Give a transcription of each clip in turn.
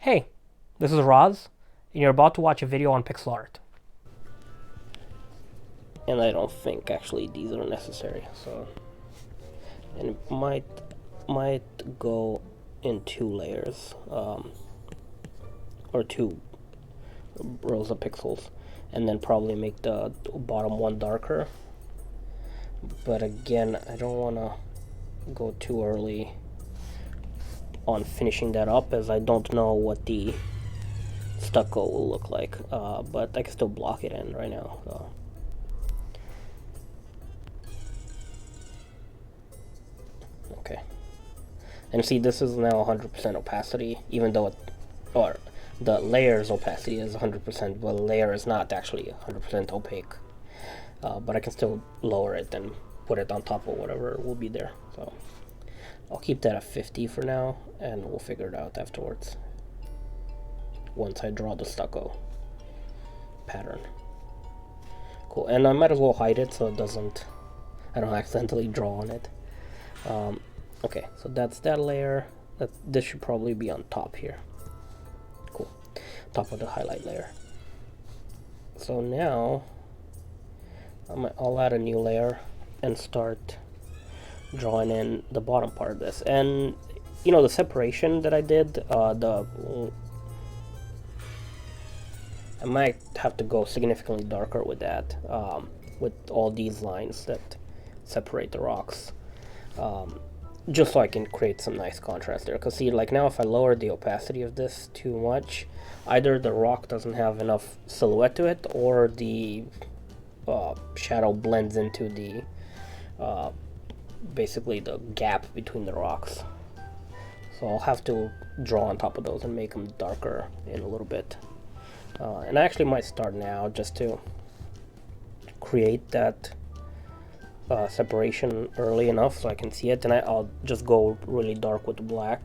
Hey, this is Roz, and you're about to watch a video on pixel art. And I don't think actually these are necessary, so and it might go in two layers, or two rows of pixels, and then probably make the bottom one darker. But again, I don't want to go too early on finishing that up, as I don't know what the stucco will look like, but I can still block it in right now. So. Okay, and see, this is now 100% opacity, even though or the layer's opacity is 100%, but the layer is not actually 100% opaque. But I can still lower it and put it on top of whatever will be there. So I'll keep that at 50 for now, and we'll figure it out afterwards once I draw the stucco pattern. Cool, and I might as well hide it so it doesn't, I don't accidentally draw on it. Okay, so that's that layer. This should probably be on top here. Cool, top of the highlight layer. So now I'll add a new layer and start drawing in the bottom part of this. And you know, the separation that I did, I might have to go significantly darker with that, with all these lines that separate the rocks, just so I can create some nice contrast there. Because see, like now if I lower the opacity of this too much, either the rock doesn't have enough silhouette to it, or the shadow blends into the basically the gap between the rocks. So I'll have to draw on top of those and make them darker in a little bit. And I actually might start now just to create that separation early enough so I can see it, and I'll just go really dark with the black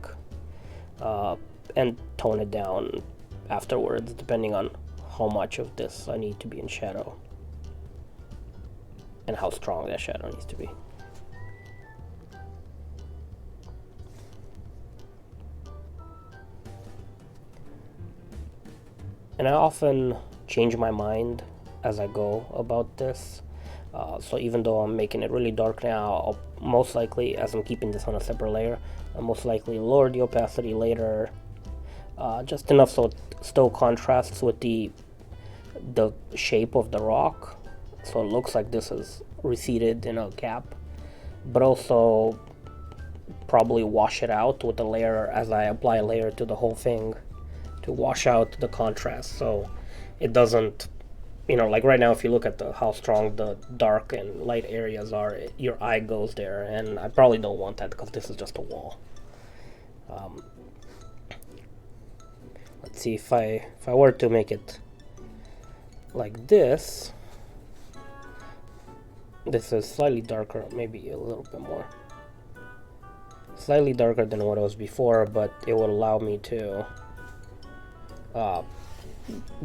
and tone it down afterwards, depending on how much of this I need to be in shadow and how strong that shadow needs to be. And I often change my mind as I go about this. So even though I'm making it really dark now, I'll most likely, as I'm keeping this on a separate layer, I'll most likely lower the opacity later, just enough so it still contrasts with the shape of the rock, so it looks like this is receded in a gap, but also probably wash it out with a layer as I apply a layer to the whole thing to wash out the contrast, so it doesn't, you know, like right now if you look at how strong the dark and light areas are, your eye goes there, and I probably don't want that because this is just a wall. Let's see, if I were to make it like this is slightly darker, maybe a little bit more, slightly darker than what it was before, but it would allow me to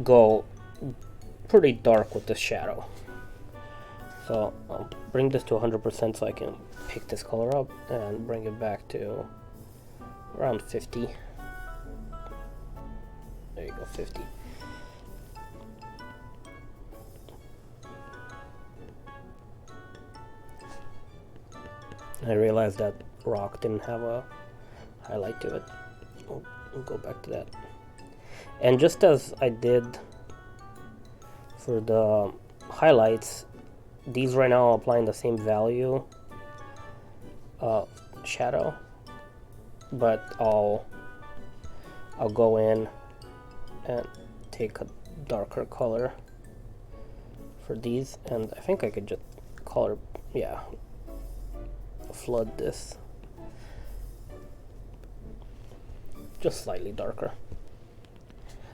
go pretty dark with this shadow. So I'll bring this to 100% so I can pick this color up and bring it back to around 50. There you go, 50. I realized that rock didn't have a highlight to it. We'll go back to that. And just as I did for the highlights, these right now are applying the same value of shadow, but I'll go in and take a darker color for these, and I think I could just color, yeah, flood this just slightly darker,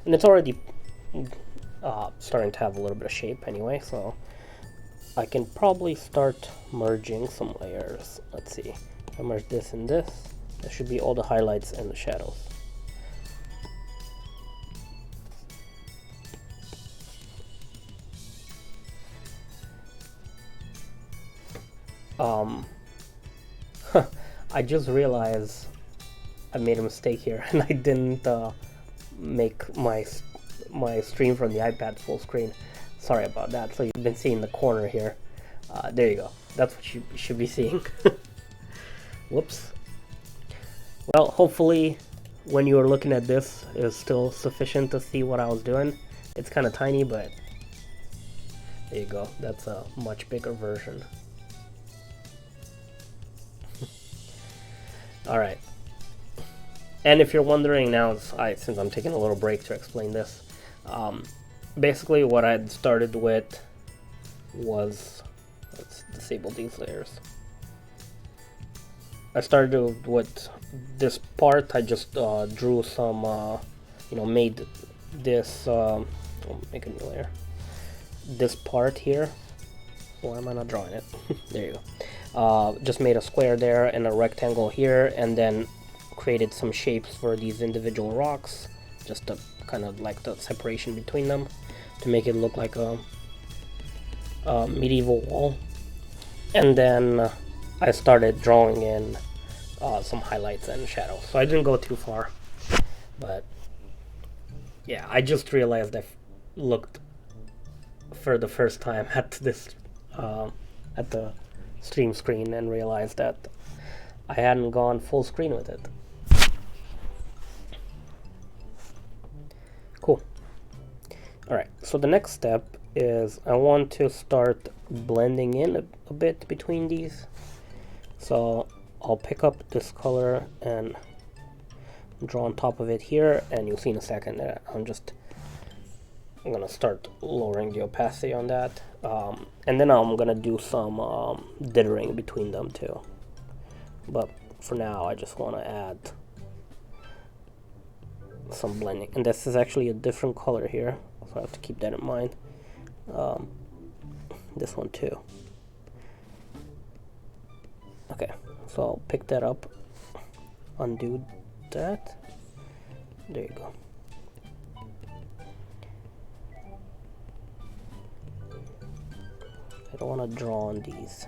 and it's already starting to have a little bit of shape anyway, so I can probably start merging some layers. Let's see, I merge this and this. That should be all the highlights and the shadows. I just realized I made a mistake here, and I didn't make my stream from the iPad full screen. Sorry about that. So you've been seeing the corner here. There you go. That's what you should be seeing. Whoops. Well, hopefully when you were looking at this, it was still sufficient to see what I was doing. It's kind of tiny, but there you go. That's a much bigger version. Alright. And if you're wondering now, since I'm taking a little break to explain this, basically what I'd started with was, let's disable these layers. I started with this part. I just drew some, made this, make a new layer. This part here. Why am I not drawing it? There you go. Just made a square there and a rectangle here, and then created some shapes for these individual rocks, just to kind of like the separation between them, to make it look like a medieval wall. And then I started drawing in some highlights and shadows. So I didn't go too far, but yeah, I just realized I looked for the first time at this at the stream screen and realized that I hadn't gone full screen with it. Cool. Alright, so the next step is I want to start blending in a bit between these. So I'll pick up this color and draw on top of it here, and you'll see in a second that I'm gonna start lowering the opacity on that, and then I'm gonna do some dithering between them too. But for now, I just want to add some blending, and this is actually a different color here, so I have to keep that in mind. This one too. Okay, so I'll pick that up, undo that. There you go. I don't want to draw on these.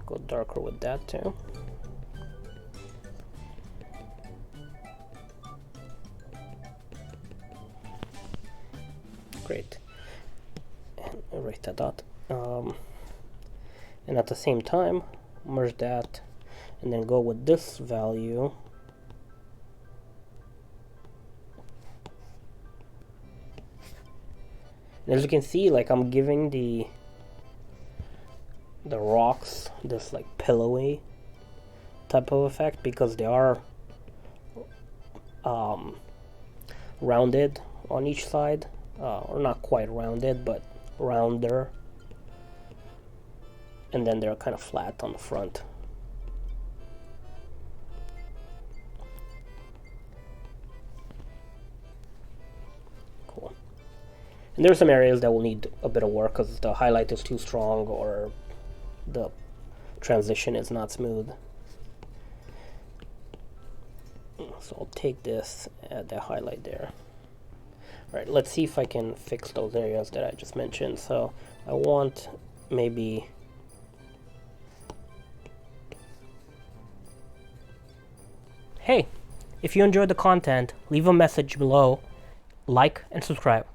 Go darker with that too. Great. And erase that dot. And at the same time, merge that, and then go with this value. And as you can see, like, I'm giving the rocks this like pillowy type of effect because they are rounded on each side, or not quite rounded, but rounder, and then they're kind of flat on the front. Cool. And there are some areas that will need a bit of work because the highlight is too strong or the transition is not smooth. So I'll take this, add that highlight there. Alright, let's see if I can fix those areas that I just mentioned. So I want maybe hey, if you enjoyed the content, leave a message below, like and subscribe.